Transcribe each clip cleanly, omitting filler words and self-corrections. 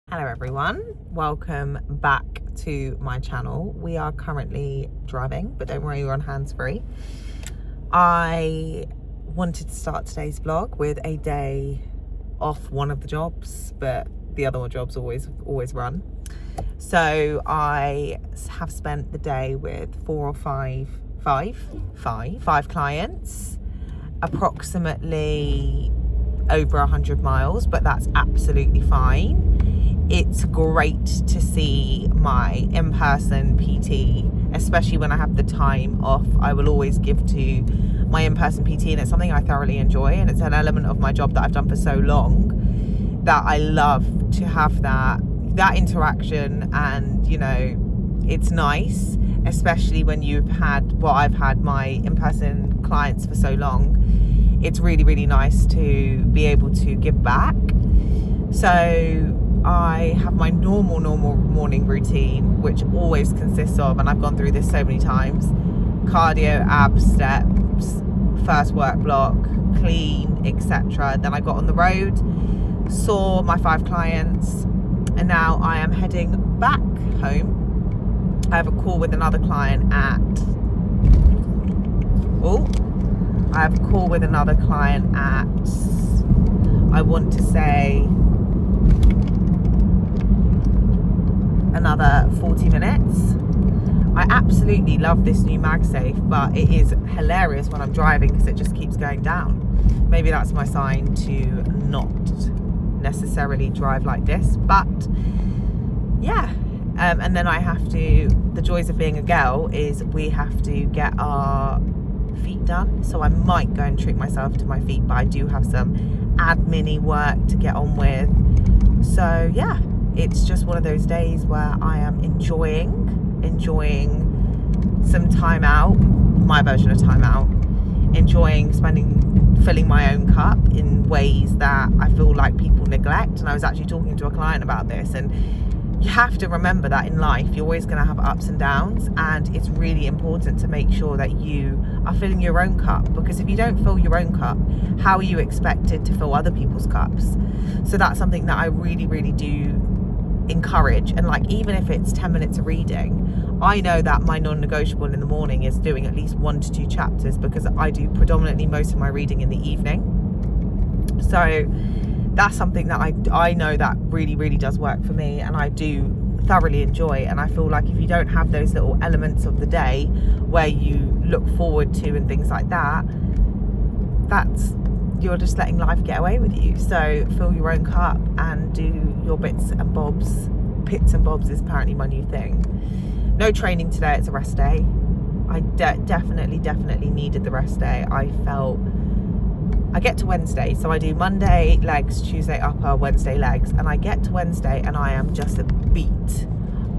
Hello everyone, welcome back to my channel. We are currently driving, but don't worry, you're on hands-free. I wanted to start today's vlog with a day off one of the jobs, but the other jobs always run. So I have spent the day with five clients, approximately over 100 miles, but that's absolutely fine. It's great to see my in-person PT, especially when I have the time off. I will always give to my in-person PT, and it's something I thoroughly enjoy, and it's an element of my job that I've done for so long that I love to have that interaction. And you know, it's nice, especially when you've had, well, I've had my in-person clients for so long. It's really, really nice to be able to give back. So I have my normal morning routine, which always consists of, and I've gone through this so many times, cardio, abs, steps, first work block, clean, etc. Then I got on the road, saw my 5 clients, and now I am heading back home. I have a call with another client at I want to say another 40 minutes. I absolutely love this new MagSafe, but it is hilarious when I'm driving because it just keeps going down. Maybe that's my sign to not necessarily drive like this, but yeah. And then I have to, the joys of being a girl is we have to get our feet done, so I might go and treat myself to my feet, but I do have some admin-y work to get on with. So yeah, it's just one of those days where I am enjoying some time out, my version of time out, enjoying filling my own cup in ways that I feel like people neglect. And I was actually talking to a client about this, and you have to remember that in life you're always going to have ups and downs, and it's really important to make sure that you are filling your own cup, because if you don't fill your own cup, how are you expected to fill other people's cups? So that's something that I really do encourage. And like, even if it's 10 minutes of reading, I know that my non-negotiable in the morning is doing at least 1 to 2 chapters, because I do predominantly most of my reading in the evening. So that's something that I know that really does work for me, and I do thoroughly enjoy. And I feel like if you don't have those little elements of the day where you look forward to and things like that, you're just letting life get away with you. So fill your own cup and do your bits and bobs. Bits and bobs is apparently my new thing. No training today, it's a rest day. I definitely needed the rest day. I get to Wednesday, so I do Monday legs, Tuesday upper, Wednesday legs, and I get to Wednesday and I am just a beat.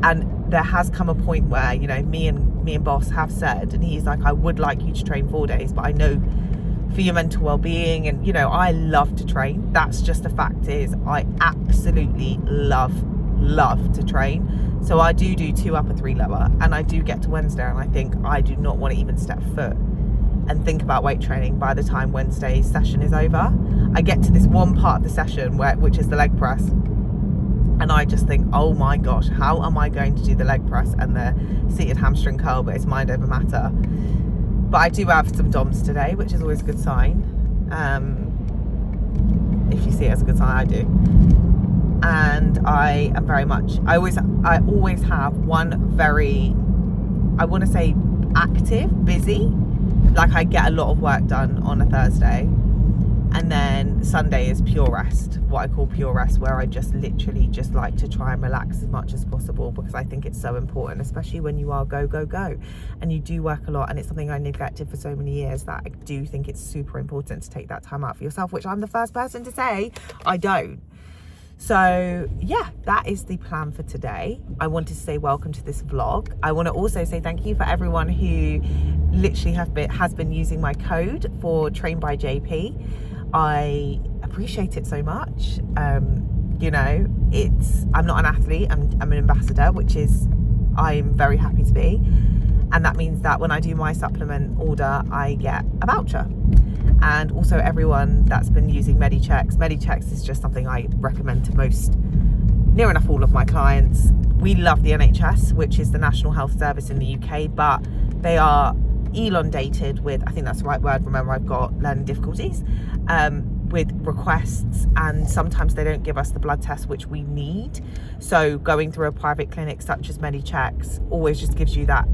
And there has come a point where, you know, me and boss have said, and he's like, I would like you to train 4 days, but I know for your mental well-being, and you know, I love to train. That's just the fact is, I absolutely love to train. So I do 2 upper, 3 lower, and I do get to Wednesday and I think I do not want to even step foot and think about weight training by the time Wednesday's session is over. I get to this one part of the session which is the leg press, and I just think, oh my gosh, how am I going to do the leg press and the seated hamstring curl? But it's mind over matter. But I do have some DOMs today, which is always a good sign. If you see it as a good sign, I do. And I am very much, I always have one very, I want to say active, busy. Like, I get a lot of work done on a Thursday, and then Sunday is pure rest, what I call pure rest, where I just literally just like to try and relax as much as possible, because I think it's so important, especially when you are go and you do work a lot. And it's something I neglected for so many years, that I do think it's super important to take that time out for yourself, which I'm the first person to say I don't. So yeah, that is the plan for today. I wanted to say welcome to this vlog. I want to also say thank you for everyone who literally has been using my code for Train by JP. I appreciate it so much. You know, I'm not an athlete, I'm an ambassador, which is I'm very happy to be, and that means that when I do my supplement order I get a voucher. And also everyone that's been using Medichecks is just something I recommend to near enough all of my clients. We love the NHS, which is the National Health Service in the UK, but they are elongated with, I think that's the right word, remember I've got learning difficulties, with requests, and sometimes they don't give us the blood tests which we need. So going through a private clinic such as Medichecks always just gives you that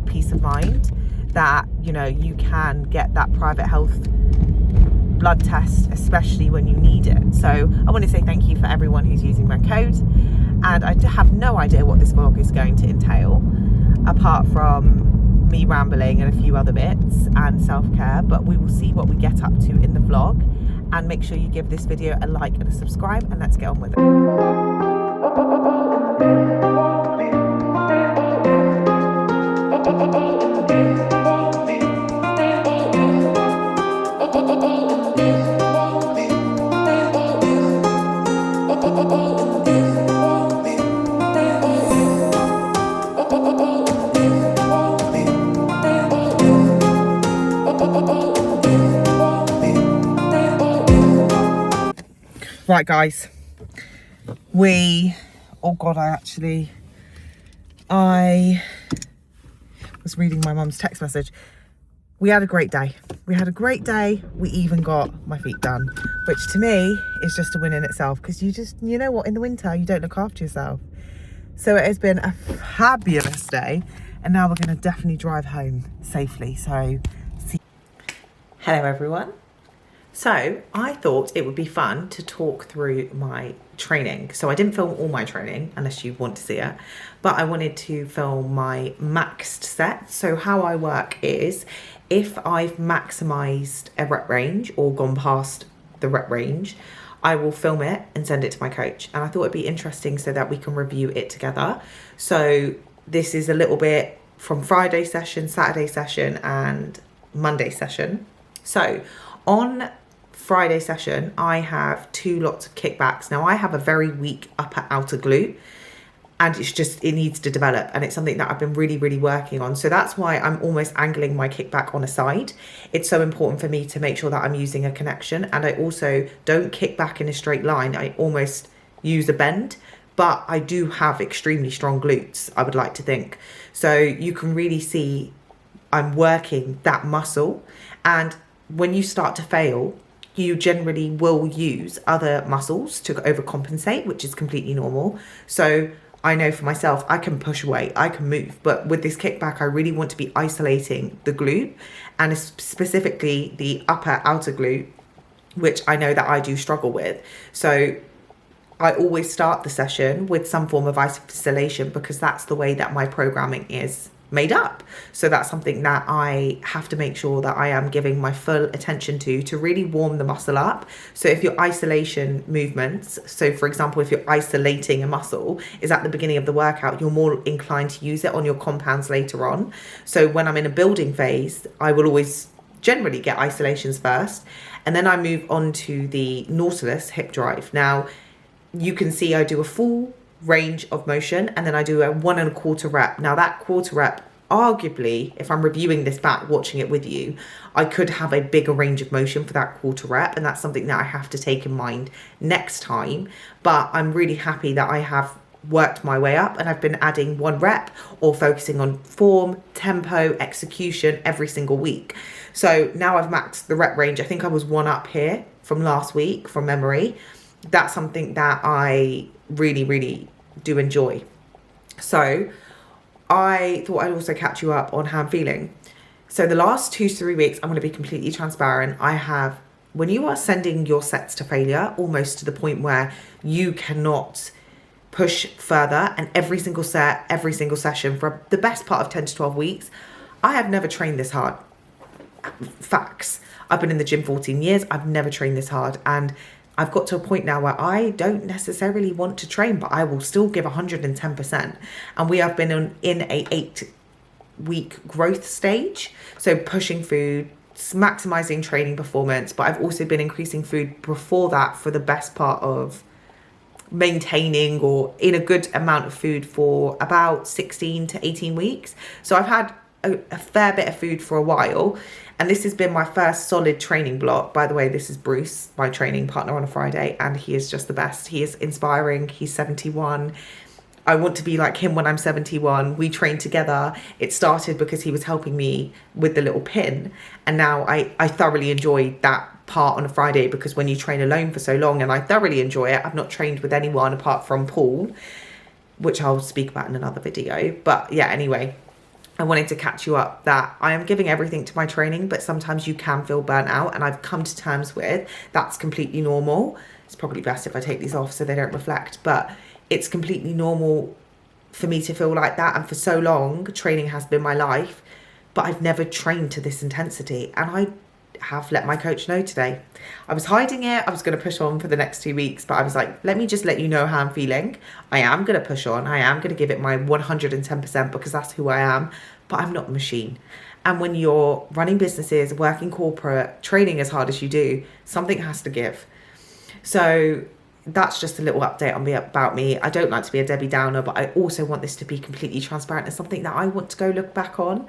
peace of mind that, you know, you can get that private health blood test, especially when you need it. So I want to say thank you for everyone who's using my code, and I have no idea what this vlog is going to entail apart from me rambling and a few other bits and self-care, but we will see what we get up to in the vlog. And make sure you give this video a like and a subscribe, and let's get on with it. Right guys, oh god, I was reading my mum's text message. We had a great day. We even got my feet done, which to me is just a win in itself, because you know what, in the winter you don't look after yourself. So it has been a fabulous day, and now we're going to definitely drive home safely. So hello everyone. So I thought it would be fun to talk through my training. So I didn't film all my training unless you want to see it, but I wanted to film my maxed set. So how I work is, if I've maximized a rep range or gone past the rep range, I will film it and send it to my coach. And I thought it'd be interesting so that we can review it together. So this is a little bit from Friday session, Saturday session, and Monday session. So on Friday session, I have 2 lots of kickbacks. Now I have a very weak upper outer glute, and it needs to develop, and it's something that I've been really working on. So that's why I'm almost angling my kickback on a side. It's so important for me to make sure that I'm using a connection, and I also don't kick back in a straight line. I almost use a bend, but I do have extremely strong glutes, I would like to think. So you can really see I'm working that muscle, and when you start to fail, you generally will use other muscles to overcompensate, which is completely normal. So I know for myself, I can push away, I can move, but with this kickback, I really want to be isolating the glute, and specifically the upper outer glute, which I know that I do struggle with. So I always start the session with some form of isolation, because that's the way that my programming is made up. So that's something that I have to make sure that I am giving my full attention to really warm the muscle up. So if your isolation movements, so for example, if you're isolating a muscle is at the beginning of the workout, you're more inclined to use it on your compounds later on. So when I'm in a building phase, I will always generally get isolations first, and then I move on to the Nautilus hip drive. Now you can see I do a full range of motion, and then I do a 1 1/4 rep. Now that quarter rep, arguably, if I'm reviewing this back, watching it with you, I could have a bigger range of motion for that quarter rep, and that's something that I have to take in mind next time. But I'm really happy that I have worked my way up, and I've been adding 1 rep or focusing on form, tempo, execution every single week. So now I've maxed the rep range. I think I was 1 up here from last week from memory. That's something that I really do enjoy. So I thought I'd also catch you up on how I'm feeling. So the last 2 to 3 weeks, I'm going to be completely transparent. When you are sending your sets to failure, almost to the point where you cannot push further, and every single set, every single session for the best part of 10 to 12 weeks, I have never trained this hard. Facts. I've been in the gym 14 years. I've never trained this hard. And I've got to a point now where I don't necessarily want to train, but I will still give 110%. And we have been in a 8-week growth stage. So pushing food, maximizing training performance, but I've also been increasing food before that for the best part of maintaining or in a good amount of food for about 16 to 18 weeks. So I've had a fair bit of food for a while, and this has been my first solid training block. By the way, this is Bruce, my training partner on a Friday, and he is just the best. He is inspiring. He's 71. I want to be like him when I'm 71. We trained together. It started because he was helping me with the little pin, and now I thoroughly enjoy that part on a Friday, because when you train alone for so long, and I thoroughly enjoy it, I've not trained with anyone apart from Paul, which I'll speak about in another video. But yeah, anyway, I wanted to catch you up that I am giving everything to my training, but sometimes you can feel burnt out, and I've come to terms with that's completely normal. It's probably best if I take these off so they don't reflect, but it's completely normal for me to feel like that. And for so long, training has been my life, but I've never trained to this intensity, and I have let my coach know today. I was hiding it. I was going to push on for the next 2 weeks, but I was like, let me just let you know how I'm feeling. I am going to push on. I am going to give it my 110% because that's who I am, but I'm not a machine. And when you're running businesses, working corporate, training as hard as you do, something has to give. So that's just a little update on about me. I don't like to be a Debbie Downer, but I also want this to be completely transparent and something that I want to go look back on.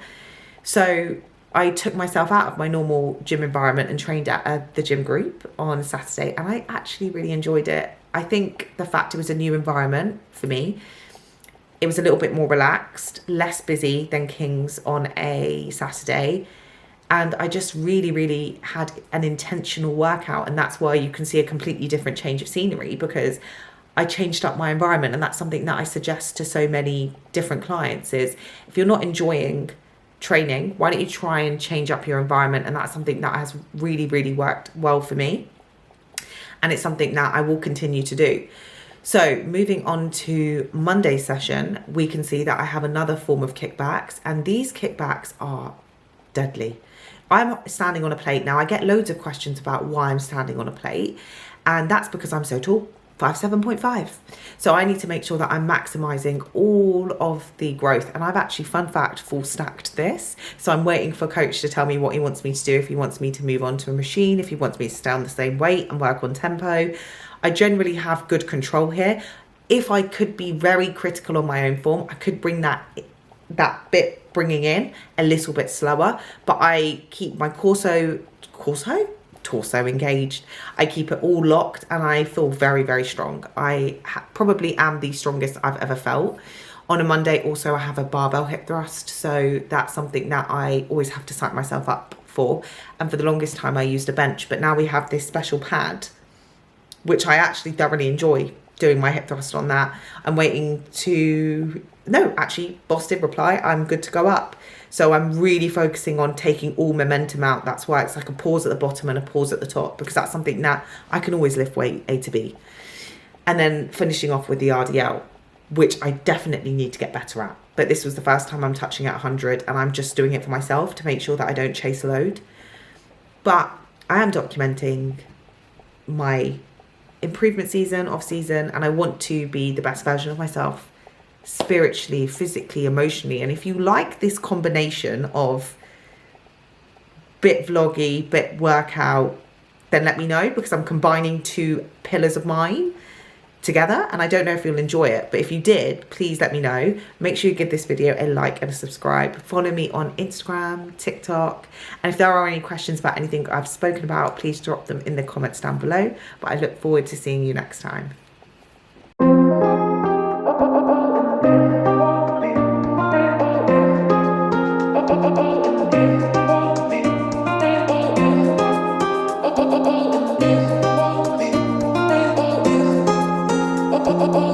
So I took myself out of my normal gym environment and trained at the gym group on Saturday, and I actually really enjoyed it. I think the fact it was a new environment for me, it was a little bit more relaxed, less busy than King's on a Saturday, and I just really had an intentional workout, and that's why you can see a completely different change of scenery, because I changed up my environment. And that's something that I suggest to so many different clients is, if you're not enjoying training, why don't you try and change up your environment? And that's something that has really worked well for me, and it's something that I will continue to do. So moving on to Monday's session, we can see that I have another form of kickbacks, and these kickbacks are deadly. I'm standing on a plate. Now I get loads of questions about why I'm standing on a plate, and that's because I'm so tall, 5'7.5". So I need to make sure that I'm maximizing all of the growth. And I've actually, fun fact, full stacked this. So I'm waiting for coach to tell me what he wants me to do, if he wants me to move on to a machine, if he wants me to stay on the same weight and work on tempo. I generally have good control here. If I could be very critical on my own form, I could bring that bit bringing in a little bit slower, but I keep my torso engaged. I keep it all locked, and I feel very strong. I probably am the strongest I've ever felt. On a Monday also, I have a barbell hip thrust, so that's something that I always have to psych myself up for. And for the longest time I used a bench, but now we have this special pad, which I actually thoroughly enjoy doing my hip thrust on that. I'm waiting to, no, actually, boss did reply, I'm good to go up. So I'm really focusing on taking all momentum out. That's why it's like a pause at the bottom and a pause at the top, because that's something that I can always lift weight A to B. And then finishing off with the RDL, which I definitely need to get better at. But this was the first time I'm touching at 100, and I'm just doing it for myself to make sure that I don't chase a load. But I am documenting my improvement season, off season, and I want to be the best version of myself, spiritually, physically, emotionally. And if you like this combination of bit vloggy, bit workout, then let me know, because I'm combining two pillars of mine together, and I don't know if you'll enjoy it, but if you did, please let me know. Make sure you give this video a like and a subscribe. Follow me on Instagram, TikTok, and if there are any questions about anything I've spoken about, please drop them in the comments down below. But I look forward to seeing you next time. Oh,